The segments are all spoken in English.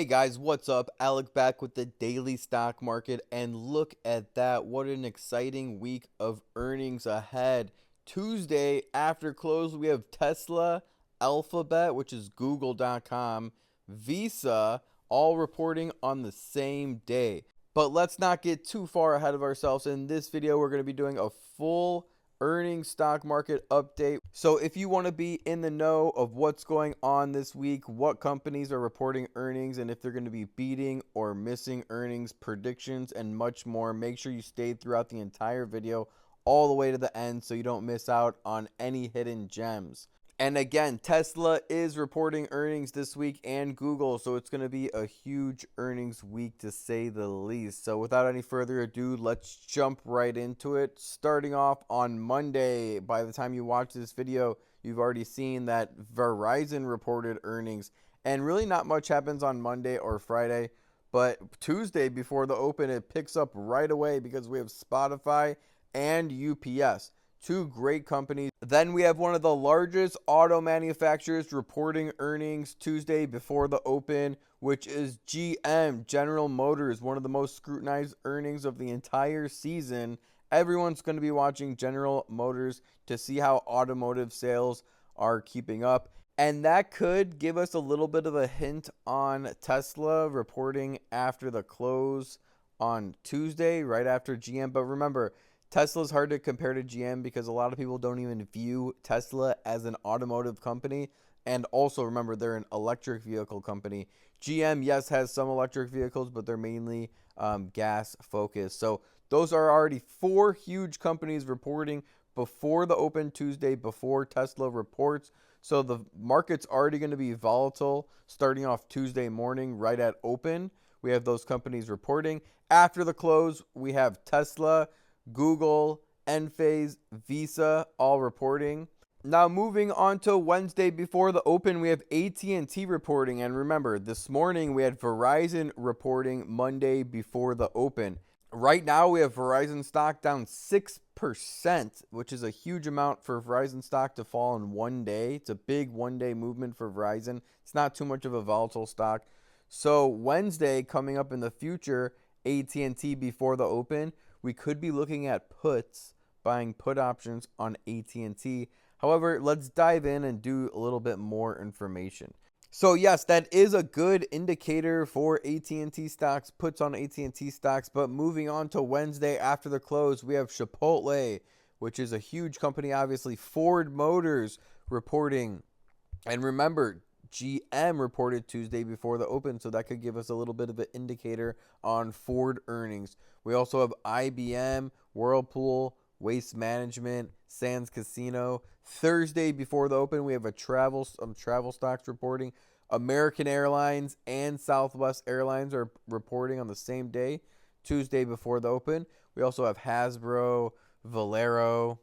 Hey guys, what's up? Alec back with the daily stock market, and look at that. What an exciting week of earnings ahead. Tuesday after close, we have Tesla, Alphabet, which is google.com, Visa, all reporting on the same day. But let's not get too far ahead of ourselves. In this video, we're going to be doing a full earnings stock market update. So if you want to be in the know of what's going on this week, what companies are reporting earnings, and if they're going to be beating or missing earnings predictions and much more, make sure you stay throughout the entire video all the way to the end so you don't miss out on any hidden gems. And again, Tesla is reporting earnings this week, and Google, so it's going to be a huge earnings week to say the least. So without any further ado, let's jump right into it. Starting off on Monday, by the time you watch this video, you've already seen that Verizon reported earnings, and really not much happens on Monday or Friday, but Tuesday before the open, it picks up right away because we have Spotify and UPS. Two great companies. Then we have one of the largest auto manufacturers reporting earnings Tuesday before the open, which is GM, General Motors, one of the most scrutinized earnings of the entire season. Everyone's going to be watching General Motors to see how automotive sales are keeping up. And that could give us a little bit of a hint on Tesla reporting after the close on Tuesday, right after GM. But remember, Tesla's hard to compare to GM because a lot of people don't even view Tesla as an automotive company. And also remember, they're an electric vehicle company. GM, yes, has some electric vehicles, but they're mainly gas focused. So those are already four huge companies reporting before the open Tuesday, before Tesla reports. So the market's already going to be volatile starting off Tuesday morning right at open. We have those companies reporting. After the close, we have Tesla, Google, Enphase, Visa, all reporting. Now moving on to Wednesday before the open, we have AT&T reporting. And remember, this morning we had Verizon reporting Monday before the open. Right now we have Verizon stock down 6%, which is a huge amount for Verizon stock to fall in one day. It's a big one-day movement for Verizon. It's not too much of a volatile stock. So Wednesday, coming up in the future, AT&T before the open, we could be looking at puts, buying put options on AT&T. However, let's dive in and do a little bit more information. So yes, that is a good indicator for AT&T stocks, puts on AT&T stocks. But moving on to Wednesday after the close, we have Chipotle, which is a huge company, obviously. Ford Motors reporting. And remember, GM reported Tuesday before the open, so that could give us a little bit of an indicator on Ford earnings. We also have IBM, Whirlpool, Waste Management, Sands Casino. Thursday before the open, we have some travel stocks reporting. American Airlines and Southwest Airlines are reporting on the same day, Tuesday before the open. We also have Hasbro, Valero,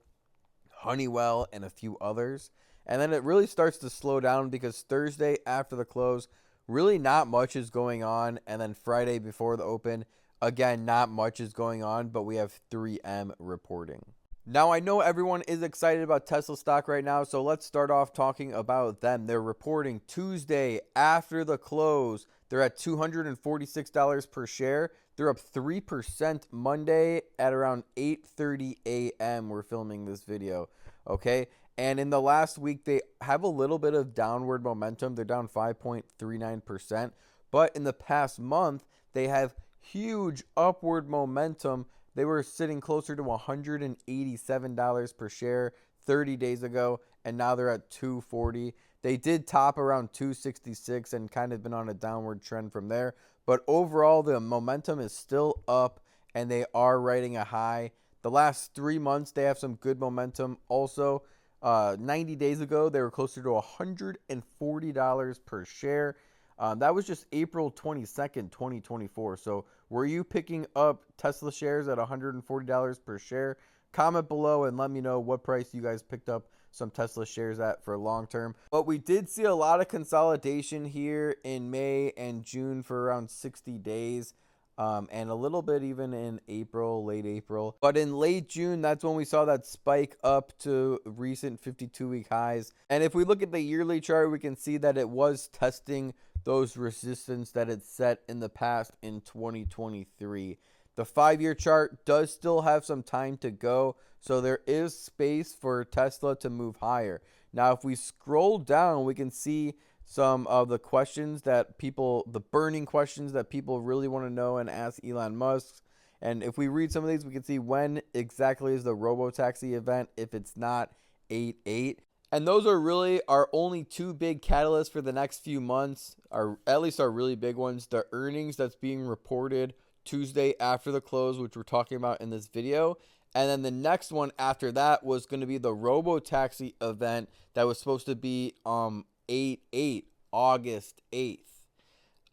Honeywell, and a few others. And then it really starts to slow down because Thursday after the close, really not much is going on. And then Friday before the open, again, not much is going on, but we have 3M reporting. Now, I know everyone is excited about Tesla stock right now, so let's start off talking about them. They're reporting Tuesday after the close. They're at $246 per share. They're up 3% Monday at around 8:30 a.m. We're filming this video, okay? And in the last week, they have a little bit of downward momentum. They're down 5.39%. But in the past month, they have huge upward momentum. They were sitting closer to $187 per share 30 days ago, and now they're at $240. They did top around $266 and kind of been on a downward trend from there. But overall, the momentum is still up, and they are riding a high. The last 3 months, they have some good momentum also. 90 days ago, they were closer to $140 per share. That was just April 22nd, 2024. So were you picking up Tesla shares at $140 per share? Comment below and let me know what price you guys picked up some Tesla shares at for long term. But we did see a lot of consolidation here in May and June for around 60 days. And a little bit even in April, late April. But in late June, that's when we saw that spike up to recent 52-week highs. And if we look at the yearly chart, we can see that it was testing those resistance that it set in the past in 2023. The 5 year chart does still have some time to go, so there is space for Tesla to move higher. Now, if we scroll down, we can see some of the questions that people, the burning questions that people really want to know and ask Elon Musk. And if we read some of these, we can see when exactly is the robotaxi event if it's not 8/8. And those are really our only two big catalysts for the next few months, or at least our really big ones. The earnings that's being reported Tuesday after the close, which we're talking about in this video. And then the next one after that was going to be the robotaxi event that was supposed to be 8/8, August 8th.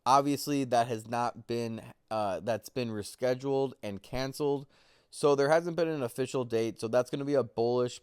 Obviously, that has not been that's been rescheduled and canceled. So there hasn't been an official date. So that's going to be a bullish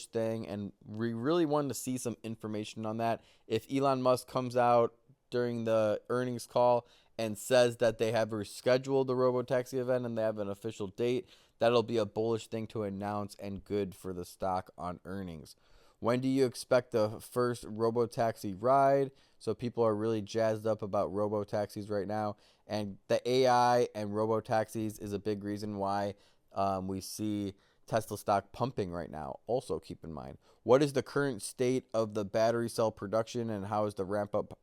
thing, and we really wanted to see some information on that. If Elon Musk comes out during the earnings call and says that they have rescheduled the robotaxi event and they have an official date, that'll be a bullish thing to announce and good for the stock on earnings. When do you expect the first robotaxi ride? So people are really jazzed up about robotaxis right now. And the AI and robotaxis is a big reason why we see Tesla stock pumping right now. Also keep in mind, what is the current state of the battery cell production and how is the ramp up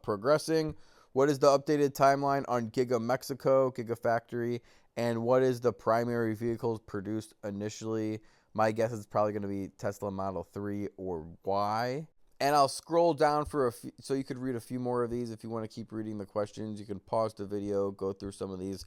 progressing? What is the updated timeline on Giga Mexico, Gigafactory? And what is the primary vehicles produced initially? My guess is probably going to be Tesla Model 3 or Y. And I'll scroll down for so you could read a few more of these if you want to keep reading the questions. You can pause the video, go through some of these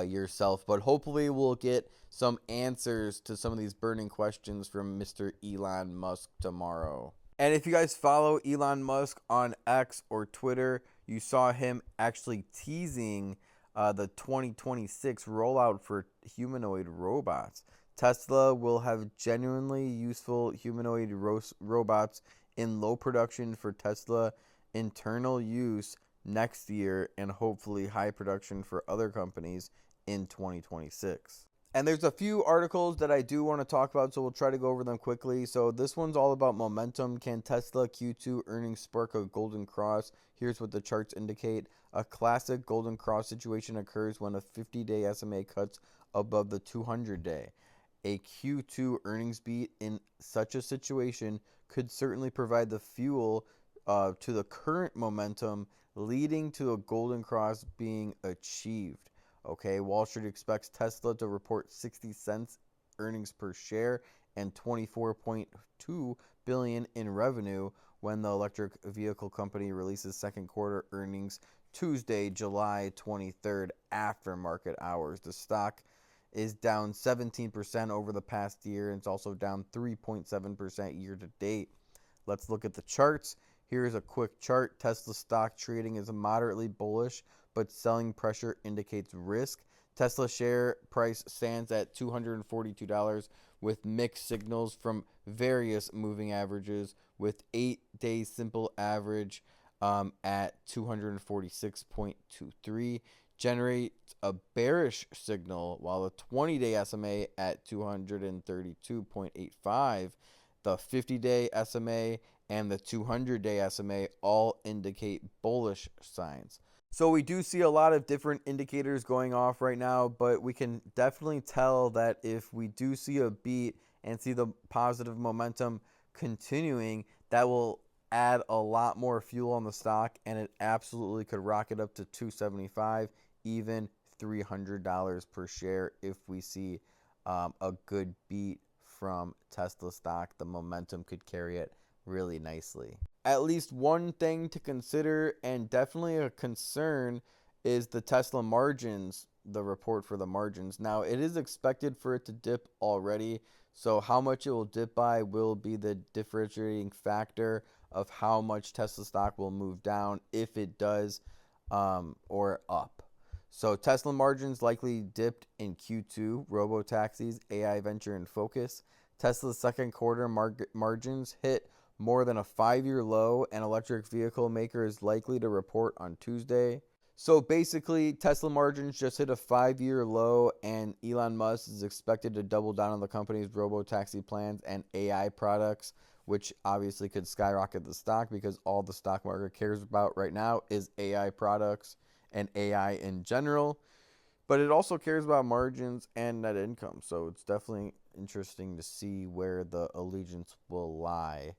yourself. But hopefully we'll get some answers to some of these burning questions from Mr. Elon Musk tomorrow. And if you guys follow Elon Musk on X or Twitter, you saw him actually teasing the 2026 rollout for humanoid robots. Tesla will have genuinely useful humanoid robots in low production for Tesla internal use next year and hopefully high production for other companies in 2026. And there's a few articles that I do want to talk about, so we'll try to go over them quickly. So this one's all about momentum. Can Tesla Q2 earnings spark a golden cross? Here's what the charts indicate. A classic golden cross situation occurs when a 50-day SMA cuts above the 200-day. A Q2 earnings beat in such a situation could certainly provide the fuel to the current momentum, leading to a golden cross being achieved. Okay, Wall Street expects Tesla to report 60 cents earnings per share and 24.2 billion in revenue when the electric vehicle company releases second quarter earnings Tuesday, July 23rd after market hours. The stock is down 17% over the past year, and it's also down 3.7% year to date. Let's look at the charts. Here's a quick chart. Tesla stock trading is moderately bullish, but selling pressure indicates risk. Tesla share price stands at $242 with mixed signals from various moving averages, with 8-day simple average at 246.23 generates a bearish signal, while the 20-day SMA at 232.85, the 50-day SMA and the 200-day SMA all indicate bullish signs. So we do see a lot of different indicators going off right now, but we can definitely tell that if we do see a beat and see the positive momentum continuing, that will add a lot more fuel on the stock, and it absolutely could rocket up to $275, even $300 per share if we see a good beat from Tesla stock. The momentum could carry it really nicely. At least one thing to consider, and definitely a concern, is the Tesla margins, the report for the margins. Now, it is expected for it to dip already, so how much it will dip by will be the differentiating factor of how much Tesla stock will move down, if it does, or up. So Tesla margins likely dipped in Q2, robotaxis, AI venture in focus. Tesla's second quarter margins hit more than a 5-year low, and electric vehicle maker is likely to report on Tuesday. So basically, Tesla margins just hit a 5-year low, and Elon Musk is expected to double down on the company's robotaxi plans and AI products, which obviously could skyrocket the stock because all the stock market cares about right now is AI products and AI in general. But it also cares about margins and net income. So it's definitely interesting to see where the allegiance will lie.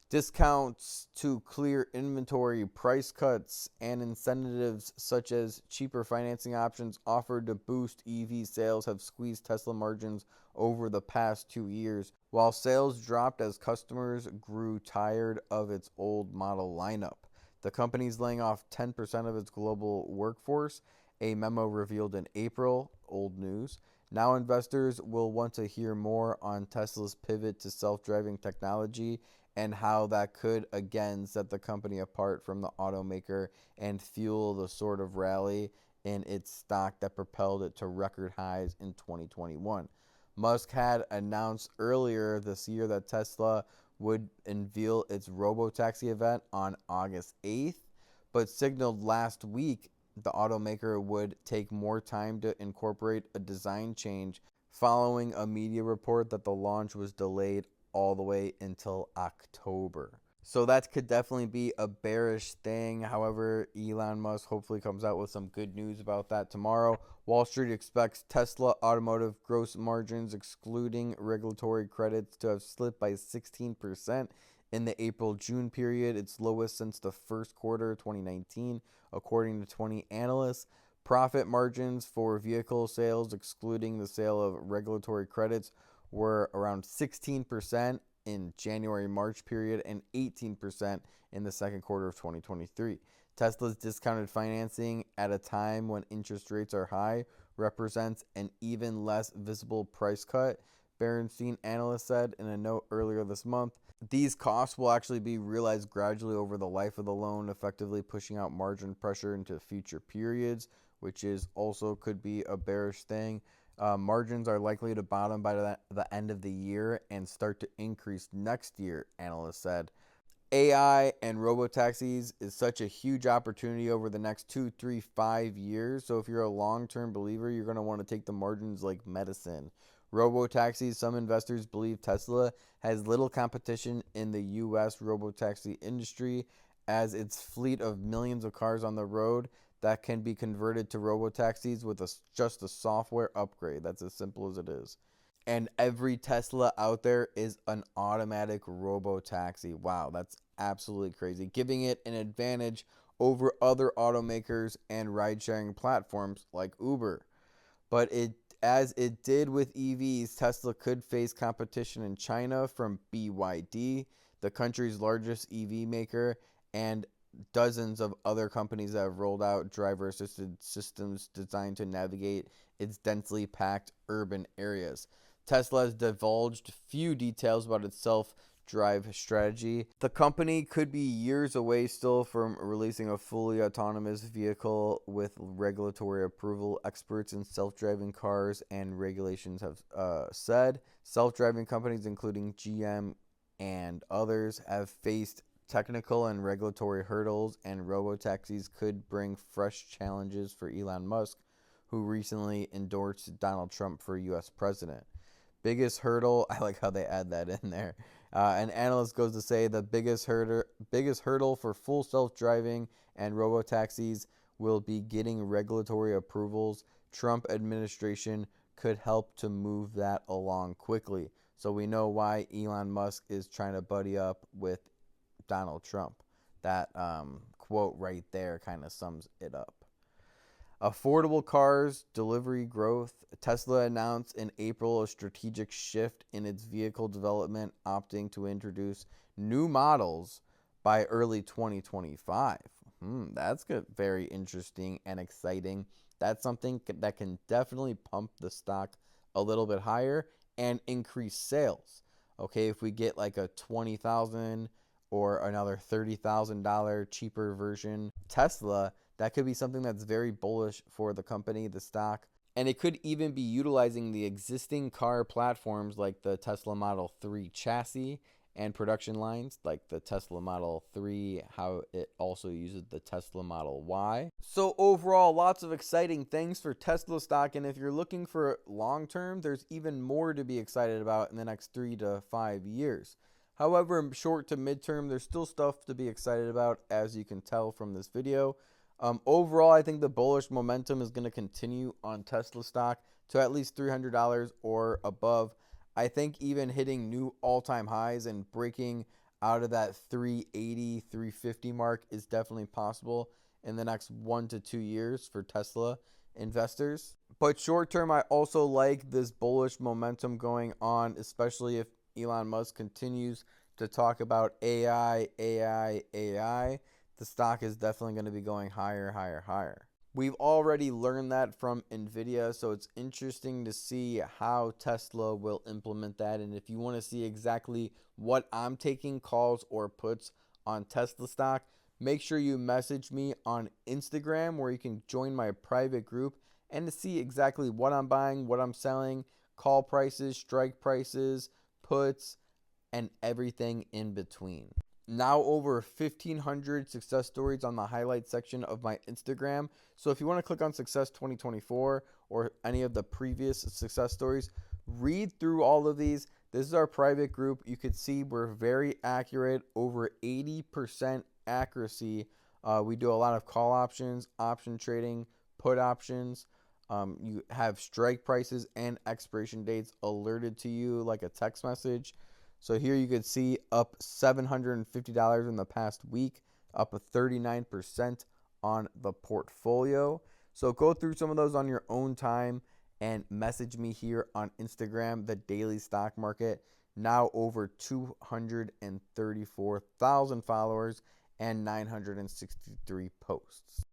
Discounts to clear inventory, price cuts, and incentives such as cheaper financing options offered to boost EV sales have squeezed Tesla margins over the past 2 years, while sales dropped as customers grew tired of its old model lineup. The company's laying off 10% of its global workforce, a memo revealed in April, old news. Now investors will want to hear more on Tesla's pivot to self-driving technology and how that could again set the company apart from the automaker and fuel the sort of rally in its stock that propelled it to record highs in 2021. Musk had announced earlier this year that Tesla would unveil its robotaxi event on August 8th, but signaled last week the automaker would take more time to incorporate a design change following a media report that the launch was delayed all the way until October. So that could definitely be a bearish thing. However, Elon Musk hopefully comes out with some good news about that tomorrow. Wall Street expects Tesla automotive gross margins, excluding regulatory credits, to have slipped by 16% in the April-June period, its lowest since the first quarter of 2019, according to 20 analysts. Profit margins for vehicle sales, excluding the sale of regulatory credits, were around 16% in January-March period and 18% in the second quarter of 2023. Tesla's discounted financing at a time when interest rates are high represents an even less visible price cut, Berenstein analyst said in a note earlier this month. These costs will actually be realized gradually over the life of the loan, effectively pushing out margin pressure into future periods, which is also could be a bearish thing. Margins are likely to bottom by the end of the year and start to increase next year, analysts said. AI and robotaxis is such a huge opportunity over the next 2, 3, 5 years. So if you're a long-term believer, you're going to want to take the margins like medicine. Robotaxis, some investors believe Tesla has little competition in the U.S. robotaxi industry, as its fleet of millions of cars on the road that can be converted to robotaxis with just a software upgrade. That's as simple as it is. And every Tesla out there is an automatic robotaxi. Wow, that's absolutely crazy, giving it an advantage over other automakers and ride-sharing platforms like Uber. But as it did with EVs, Tesla could face competition in China from BYD, the country's largest EV maker, and dozens of other companies that have rolled out driver-assisted systems designed to navigate its densely packed urban areas. Tesla has divulged few details about its self-drive strategy. The company could be years away still from releasing a fully autonomous vehicle with regulatory approval. Experts in self-driving cars and regulations have said self-driving companies, including GM and others, have faced technical and regulatory hurdles, and robotaxis could bring fresh challenges for Elon Musk, who recently endorsed Donald Trump for U.S. president. Biggest hurdle, I like how they add that in there. An analyst goes to say the biggest hurdle for full self-driving and robotaxis will be getting regulatory approvals. Trump administration could help to move that along quickly. So we know why Elon Musk is trying to buddy up with Donald Trump. That quote right there kind of sums it up. Affordable cars, delivery growth. Tesla announced in April a strategic shift in its vehicle development, opting to introduce new models by early 2025. That's good. Very interesting and exciting. That's something that can definitely pump the stock a little bit higher and increase sales. Okay, if we get like a $20,000 or another $30,000 cheaper version Tesla, that could be something that's very bullish for the company, the stock. And it could even be utilizing the existing car platforms like the Tesla Model 3 chassis and production lines, like the Tesla Model 3, how it also uses the Tesla Model Y. So overall, lots of exciting things for Tesla stock. And if you're looking for long term, there's even more to be excited about in the next 3 to 5 years. However, short to midterm, there's still stuff to be excited about, as you can tell from this video. Overall, I think the bullish momentum is going to continue on Tesla stock to at least $300 or above. I think even hitting new all-time highs and breaking out of that 380, 350 mark is definitely possible in the next 1 to 2 years for Tesla investors. But short term, I also like this bullish momentum going on, especially if Elon Musk continues to talk about AI, AI, AI. The stock is definitely going to be going higher, higher, higher. We've already learned that from Nvidia, so it's interesting to see how Tesla will implement that. And if you want to see exactly what I'm taking calls or puts on Tesla stock, make sure you message me on Instagram, where you can join my private group and to see exactly what I'm buying, what I'm selling, call prices, strike prices, puts, and everything in between. Now over 1,500 success stories on the highlight section of my Instagram. So if you want to click on Success 2024 or any of the previous success stories, read through all of these. This is our private group. You can see we're very accurate, over 80% accuracy. We do a lot of call options, option trading, put options. You have strike prices and expiration dates alerted to you like a text message. So here you could see up $750 in the past week, up a 39% on the portfolio. So go through some of those on your own time and message me here on Instagram, the Daily Stock Market. Now over 234,000 followers and 963 posts.